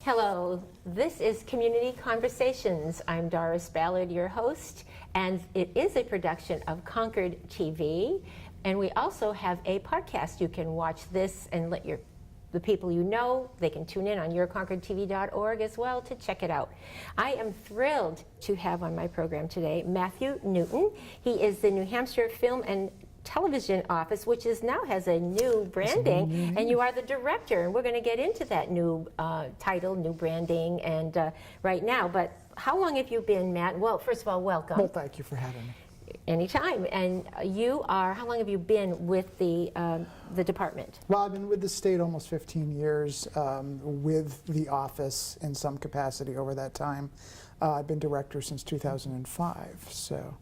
Hello, this is Community Conversations. I'm Doris Ballard, your host, and it is a production of Concord TV. And we also have a podcast. You can watch this and let the people you know, they can tune in on yourconcordtv.org as well to check it out. I am thrilled to have on my program today Matthew Newton. He is the New Hampshire Film and Television Office, which now has a new branding, and you are the director, and we're going to get into that new title, new branding, and right now. But how long have you been, Matt? Well, first of all, welcome. Well, thank you for having me. Anytime. And how long have you been with the department? Well, I've been with the state almost 15 years, with the office in some capacity over that time. I've been director since 2005, so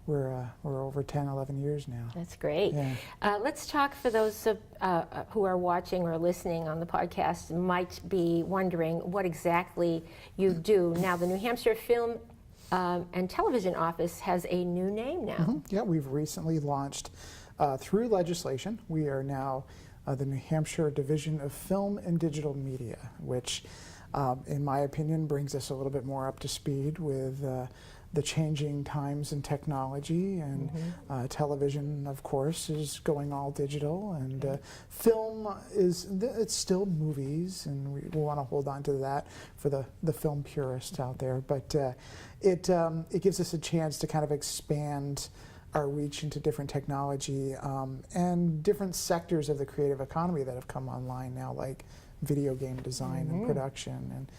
we're over 10, 11 years now. That's great. Yeah. Let's talk for those who are watching or listening on the podcast might be wondering what exactly you do. Now, the New Hampshire Film and Television Office has a new name now. Mm-hmm. Yeah, we've recently launched through legislation. We are now the New Hampshire Division of Film and Digital Media, which in my opinion brings us a little bit more up to speed with the changing times and technology, and television, of course, is going all digital, and film it's still movies, and we want to hold on to that for the film purists out there. But it gives us a chance to kind of expand our reach into different technology and different sectors of the creative economy that have come online now, like video game design and production, and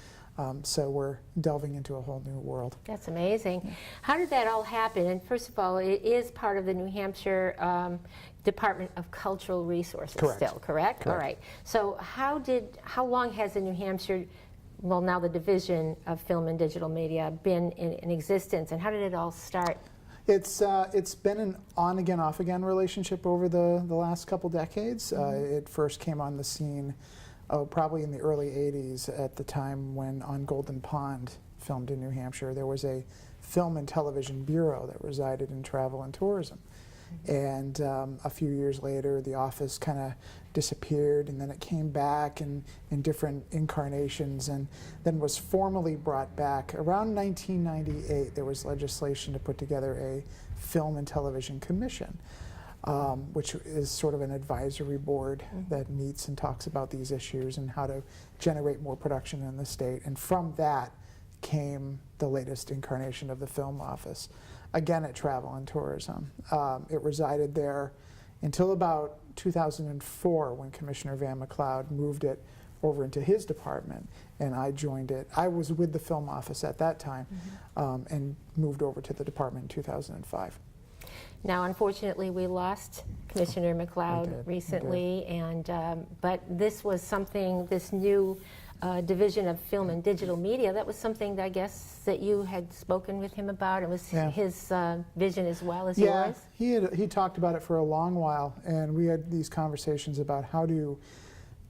so we're delving into a whole new world. That's amazing. Yeah. How did that all happen? And first of all, it is part of the New Hampshire Department of Cultural Resources. Correct. Still, correct? All right. So how long has the New Hampshire, well, now the Division of Film and Digital Media, been in existence, and how did it all start? It's been an on-again, off-again relationship over the last couple decades. It first came on the scene probably in the early 80s, at the time when On Golden Pond filmed in New Hampshire. There was a film and television bureau that resided in travel and tourism. And a few years later, the office kind of disappeared, and then it came back in different incarnations, and then was formally brought back. Around 1998, there was legislation to put together a Film and Television Commission, which is sort of an advisory board that meets and talks about these issues and how to generate more production in the state. And from that came the latest incarnation of the film office, again at Travel and Tourism. It resided there until about 2004, when Commissioner Van McLeod moved it over into his department, and I joined it. I was with the film office at that time, and moved over to the department in 2005. Now, unfortunately, we lost Commissioner McLeod recently, and but this was something, this new Division of Film and Digital Media, that was something that I guess that you had spoken with him about. It was his vision as well as yours? Yeah, he talked about it for a long while, and we had these conversations about how to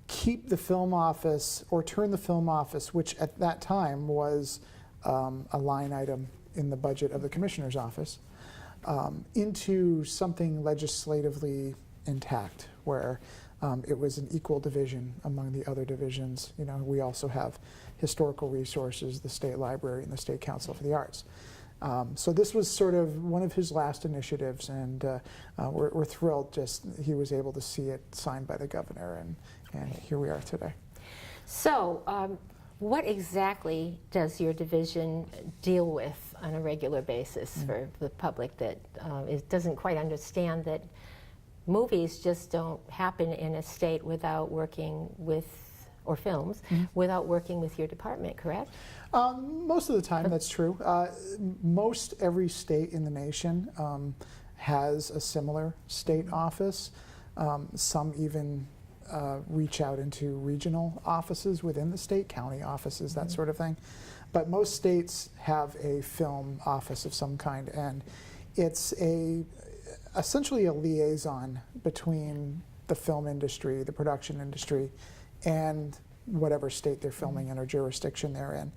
keep the film office, or turn the film office, which at that time was a line item in the budget of the Commissioner's office, into something legislatively intact, where it was an equal division among the other divisions. You know, we also have historical resources, the State Library and the State Council for the Arts. So this was sort of one of his last initiatives, and we're thrilled he was able to see it signed by the governor, and here we are today. So what exactly does your division deal with on a regular basis for the public that doesn't quite understand that movies just don't happen in a state without working with, or films, without working with your department, correct? Most of the time, that's true. Most every state in the nation has a similar state office. Some even reach out into regional offices within the state, county offices, that sort of thing. But most states have a film office of some kind, and it's essentially a liaison between the film industry, the production industry, and whatever state they're filming in or jurisdiction they're in.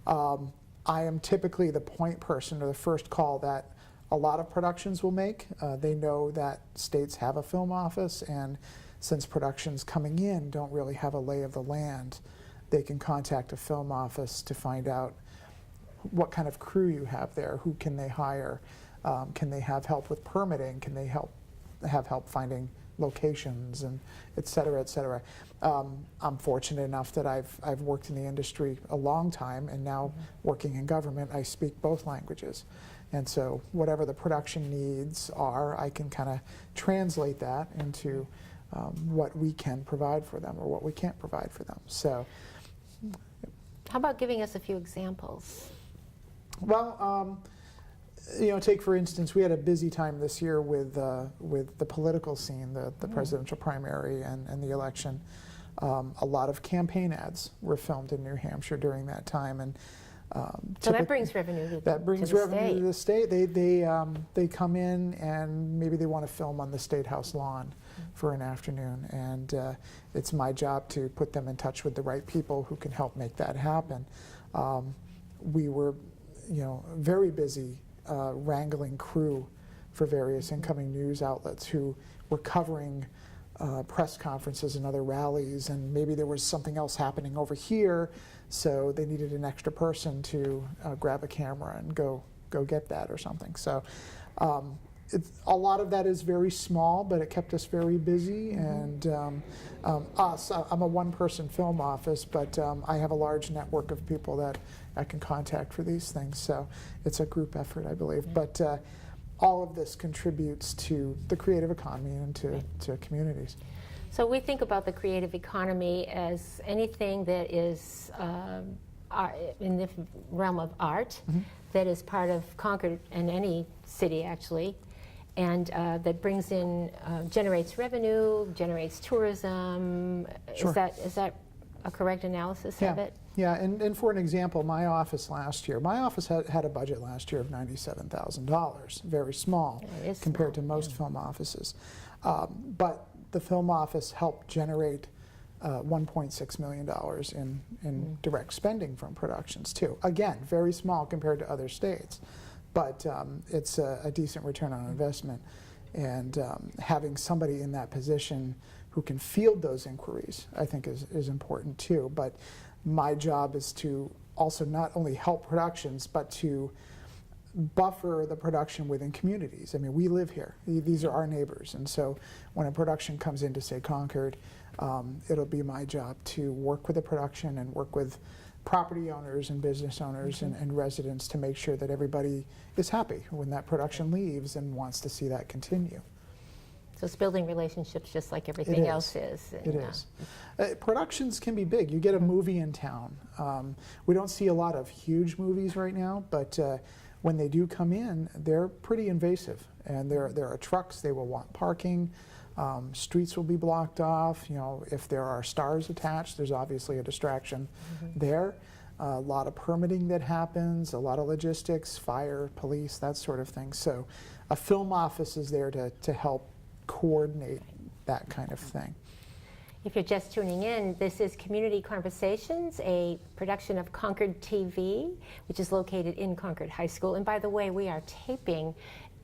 I am typically the point person, or the first call that a lot of productions will make. They know that states have a film office, and since productions coming in don't really have a lay of the land, they can contact a film office to find out what kind of crew you have there, who can they hire, can they have help with permitting, can they have help finding locations, and et cetera, et cetera. I'm fortunate enough that I've worked in the industry a long time, and now working in government, I speak both languages. And so whatever the production needs are, I can kind of translate that into what we can provide for them or what we can't provide for them. So, How about giving us a few examples? well, you know, take for instance, we had a busy time this year with the political scene, the presidential primary and the election. A lot of campaign ads were filmed in New Hampshire during that time, and So that brings revenue to that brings to the revenue state. to the state. They come in and maybe they want to film on the State House lawn for an afternoon, and it's my job to put them in touch with the right people who can help make that happen. We were, you know, very busy wrangling crew for various incoming news outlets who were covering press conferences and other rallies, and maybe there was something else happening over here, so they needed an extra person to grab a camera and go get that or something. So a lot of that is very small, but it kept us very busy. And I'm a one-person film office, but I have a large network of people that I can contact for these things. So it's a group effort, I believe. But all of this contributes to the creative economy and to communities. So we think about the creative economy as anything that is in the realm of art, that is part of Concord and any city actually, and that brings in, generates revenue, generates tourism. Sure. Is that a correct analysis of it? Yeah, and for an example, my office had a budget last year of $97,000, very small It is compared small, to most film offices. But the film office helped generate $1.6 million in direct spending from productions too. Again, very small compared to other states, but it's a decent return on investment. And having somebody in that position who can field those inquiries, I think is important too. But my job is to also not only help productions, but to buffer the production within communities. I mean, we live here. These are our neighbors. And so when a production comes into, say, Concord, it'll be my job to work with the production and work with property owners and business owners and residents to make sure that everybody is happy when that production leaves and wants to see that continue. So it's building relationships just like everything else is. It is. Productions can be big. You get a movie in town. We don't see a lot of huge movies right now, but when they do come in, they're pretty invasive. And there are trucks, they will want parking. Streets will be blocked off. You know, if there are stars attached, there's obviously a distraction there. A lot of permitting that happens, a lot of logistics, fire, police, that sort of thing. So a film office is there to help coordinate that kind of thing. If you're just tuning in, this is Community Conversations, a production of ConcordTV, which is located in Concord High School. And by the way, we are taping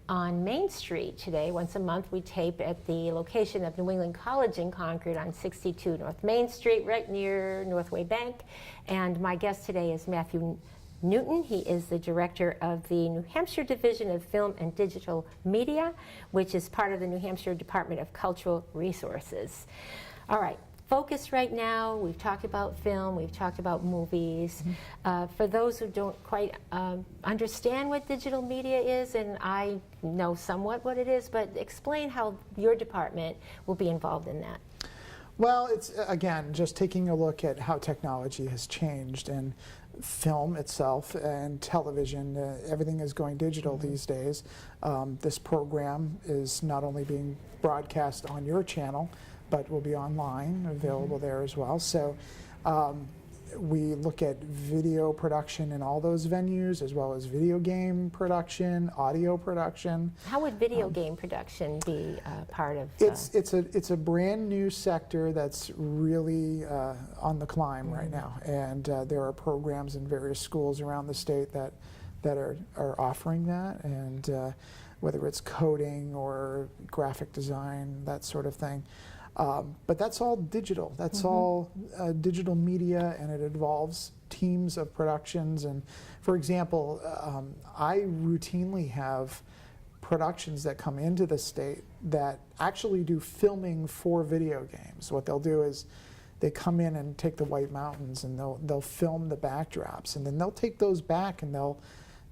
on Main Street today. Once a month we tape at the location of New England College in Concord on 62 North Main Street, right near Northway Bank. And my guest today is Matthew Newton. He is the director of the New Hampshire Division of Film and Digital Media, which is part of the New Hampshire Department of Cultural Resources. All right, focus right now, we've talked about film, we've talked about movies. For those who don't quite understand what digital media is, and I know somewhat what it is, but explain how your department will be involved in that. Well, it's, again, just taking a look at how technology has changed, and film itself and television, everything is going digital these days. This program is not only being broadcast on your channel, but will be online, available there as well. So we look at video production in all those venues, as well as video game production, audio production. How would video game production be part of? It's a brand new sector that's really on the climb right now, and there are programs in various schools around the state that are offering that, and whether it's coding or graphic design, that sort of thing. But that's all digital. That's all digital media, and it involves teams of productions. And for example, I routinely have productions that come into the state that actually do filming for video games. What they'll do is they come in and take the White Mountains, and they'll film the backdrops, and then they'll take those back and they'll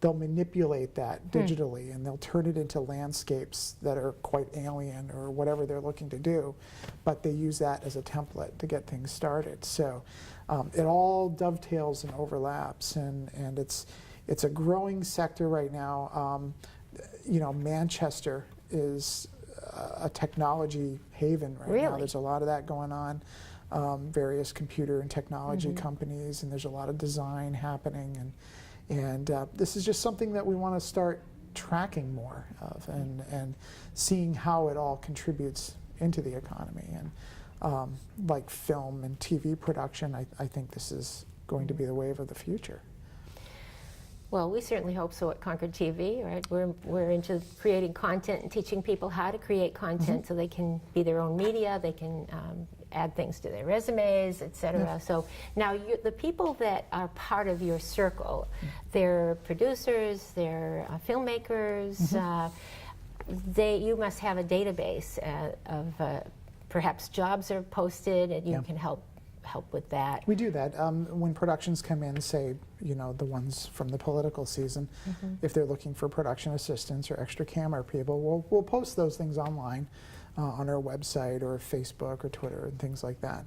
manipulate that digitally, and they'll turn it into landscapes that are quite alien or whatever they're looking to do, but they use that as a template to get things started. So it all dovetails and overlaps, and it's a growing sector right now. Manchester is a technology haven right now. There's a lot of that going on. Various computer and technology companies, and there's a lot of design happening, and this is just something that we want to start tracking more of, and seeing how it all contributes into the economy. And like film and TV production, I think this is going to be the wave of the future. Well, we certainly hope so at Concord TV, right? We're into creating content and teaching people how to create content so they can be their own media, they can add things to their resumes, et cetera. So now the people that are part of your circle, they're producers, they're filmmakers, you must have a database of perhaps jobs are posted, and you can help with that. We do that. When productions come in, say, the ones from the political season, if they're looking for production assistants or extra camera people, we'll post those things online on our website or Facebook or Twitter and things like that.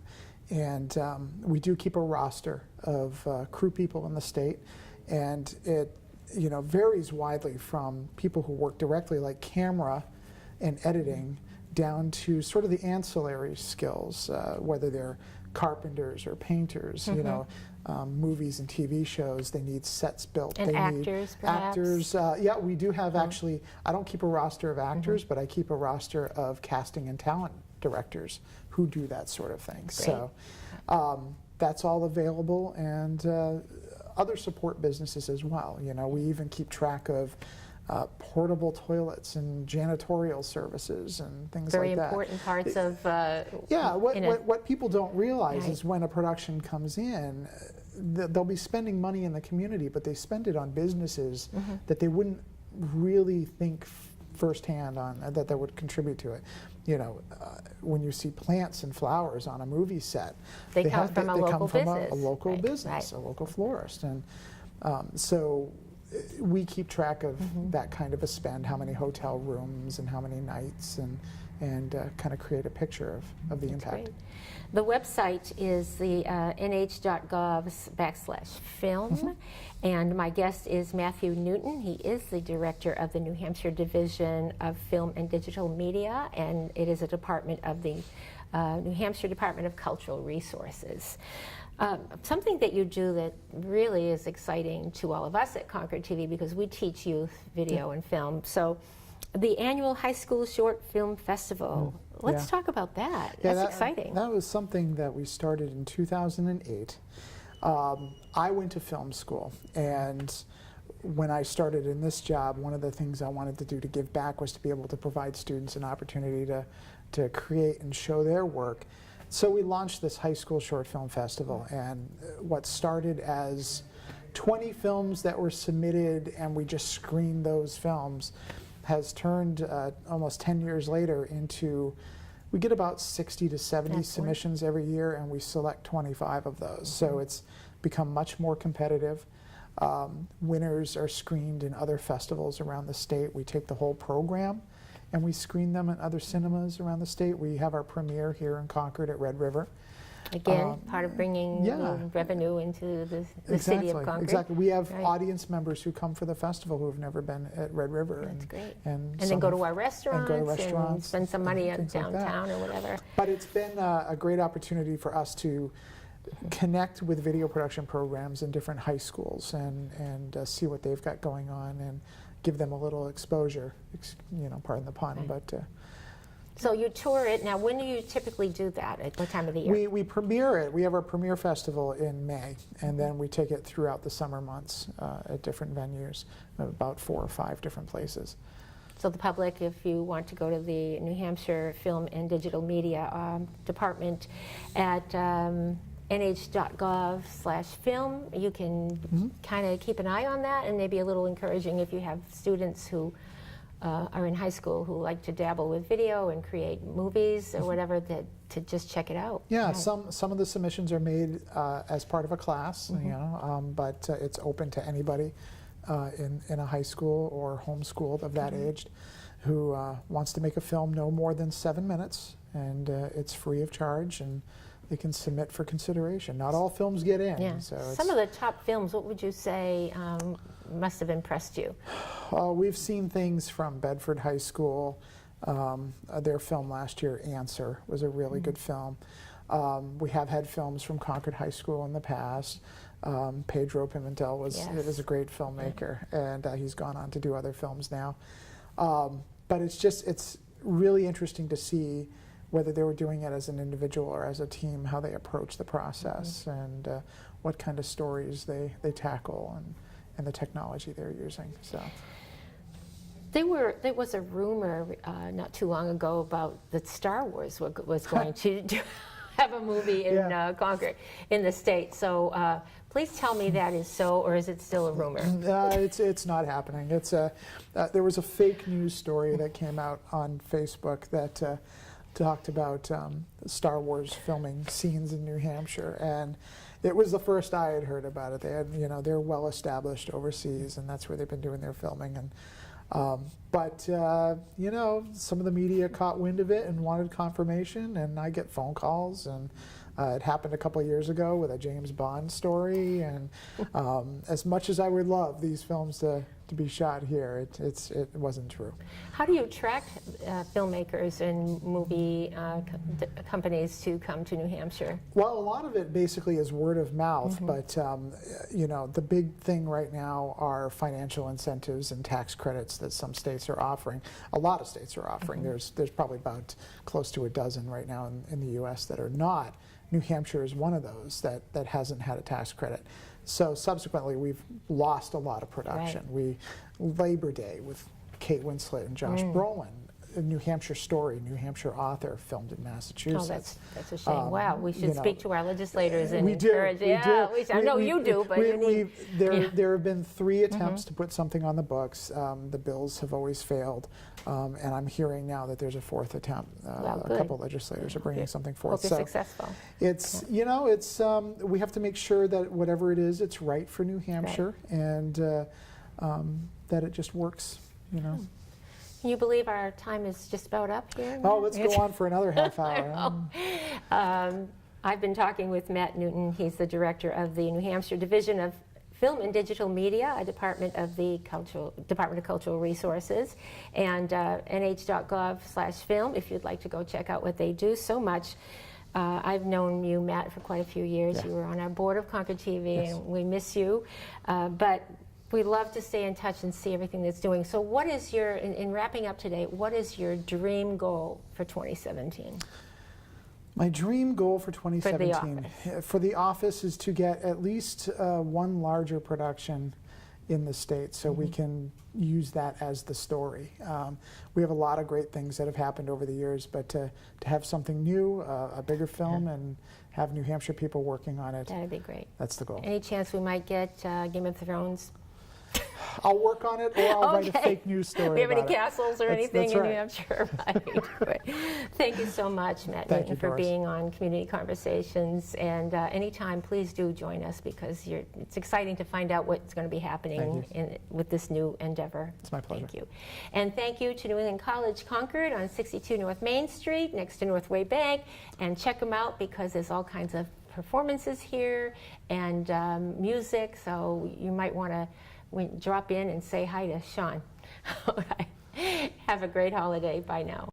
And we do keep a roster of crew people in the state, and it varies widely from people who work directly like camera and editing down to sort of the ancillary skills, whether they're carpenters or painters, movies and TV shows, they need sets built. And they actors, need perhaps? actors. Yeah, we do have actually, I don't keep a roster of actors, but I keep a roster of casting and talent directors who do that sort of thing. Great. So that's all available, and other support businesses as well. We even keep track of portable toilets and janitorial services and things Very like that. Very important parts of... What people don't realize is when a production comes in, they'll be spending money in the community, but they spend it on businesses that they wouldn't really think firsthand on, that would contribute to it. When you see plants and flowers on a movie set, they come from a local business, a local florist. And so we keep track of that kind of a spend, how many hotel rooms and how many nights, and kind of create a picture of the impact. Great. The website is the nh.gov/film, and my guest is Matthew Newton. He is the director of the New Hampshire Division of Film and Digital Media, and it is a department of the New Hampshire Department of Cultural Resources. Something that you do that really is exciting to all of us at Concord TV, because we teach youth video and film. So the annual High School Short Film Festival, let's talk about that. That's exciting. That was something that we started in 2008. I went to film school, and when I started in this job, one of the things I wanted to do to give back was to be able to provide students an opportunity to create and show their work. So we launched this High School Short Film Festival, and what started as 20 films that were submitted and we just screened those films has turned almost 10 years later into, we get about 60 to 70 submissions every year, and we select 25 of those. So it's become much more competitive. Winners are screened in other festivals around the state. We take the whole program and we screen them in other cinemas around the state. We have our premiere here in Concord at Red River. Again, part of bringing revenue into the city of Concord. Exactly. We have audience members who come for the festival who have never been at Red River. That's great. And then go to our restaurants and spend some money on downtown or whatever. But it's been a great opportunity for us to connect with video production programs in different high schools and see what they've got going on and give them a little exposure, pardon the pun, but... So you tour it. Now, when do you typically do that? At what time of the year? We premiere it. We have our premiere festival in May, and then we take it throughout the summer months at different venues, about 4 or 5 different places. So the public, if you want to go to the New Hampshire Film and Digital Media Department at nh.gov/film, you can kind of keep an eye on that, and maybe a little encouraging if you have students who are in high school who like to dabble with video and create movies or whatever, that to just check it out. Yeah, some of the submissions are made as part of a class, you know, but it's open to anybody in a high school or homeschooled of that age who wants to make a film no more than 7 minutes, and it's free of charge, and they can submit for consideration. Not all films get in. Yeah. So some of the top films, what would you say must have impressed you? We've seen things from Bedford High School. Their film last year, Answer, was a really good film. We have had films from Concord High School in the past. Pedro Pimentel is a great filmmaker, and he's gone on to do other films now. But it's really interesting to see whether they were doing it as an individual or as a team, how they approach the process, and what kind of stories they tackle, and the technology they're using. So. There was a rumor not too long ago about that Star Wars was going to have a movie in Concord, in the state. So please tell me that is so, or is it still a rumor? It's not happening. There was a fake news story that came out on Facebook that talked about Star Wars filming scenes in New Hampshire, and it was the first I had heard about it. They had, they're well established overseas, and that's where they've been doing their filming. And but some of the media caught wind of it and wanted confirmation, and I get phone calls, and it happened a couple of years ago with a James Bond story. And as much as I would love these films to be shot here, it wasn't true. How do you attract filmmakers and movie companies to come to New Hampshire? Well, a lot of it basically is word of mouth, but the big thing right now are financial incentives and tax credits that some states are offering. A lot of states are offering. There's probably about close to a dozen right now in the U.S. that are not. New Hampshire is one of those that hasn't had a tax credit. So subsequently, we've lost a lot of production. Labor Day with Kate Winslet and Josh Brolin, a New Hampshire story, New Hampshire author, filmed in Massachusetts. Oh, that's a shame. Wow, we should speak to our legislators and we encourage. We do. I know you do, but you need. There have been 3 attempts to put something on the books. The bills have always failed, and I'm hearing now that there's a 4th attempt. A couple legislators are bringing something forth. Hope you're successful. It's we have to make sure that whatever it is, it's right for New Hampshire, and that it just works. Can you believe our time is just about up here? Oh, let's go on for another half hour. I've been talking with Matt Newton. He's the director of the New Hampshire Division of Film and Digital Media, a department of the Department of Cultural Resources, and nh.gov/film if you'd like to go check out what they do so much. I've known you, Matt, for quite a few years. You were on our board of ConcordTV, and we miss you. But we love to stay in touch and see everything that's doing. So what is your, in wrapping up today, what is your dream goal for 2017? My dream goal for 2017 for the office is to get at least one larger production in the state, so we can use that as the story. We have a lot of great things that have happened over the years, but to have something new, a bigger film, and have New Hampshire people working on it. That'd be great. That's the goal. Any chance we might get Game of Thrones? I'll work on it, or I'll write a fake news story. Do you have any about it. castles or anything in New Hampshire? Right. Thank you so much, Matt Newton, for being on Community Conversations. And anytime, please do join us, because it's exciting to find out what's going to be happening with this new endeavor. It's my pleasure. Thank you. And thank you to New England College Concord on 62 North Main Street, next to Northway Bank. And check them out, because there's all kinds of performances here and music, so you might want to drop in and say hi to Sean. All right. Have a great holiday. Bye now.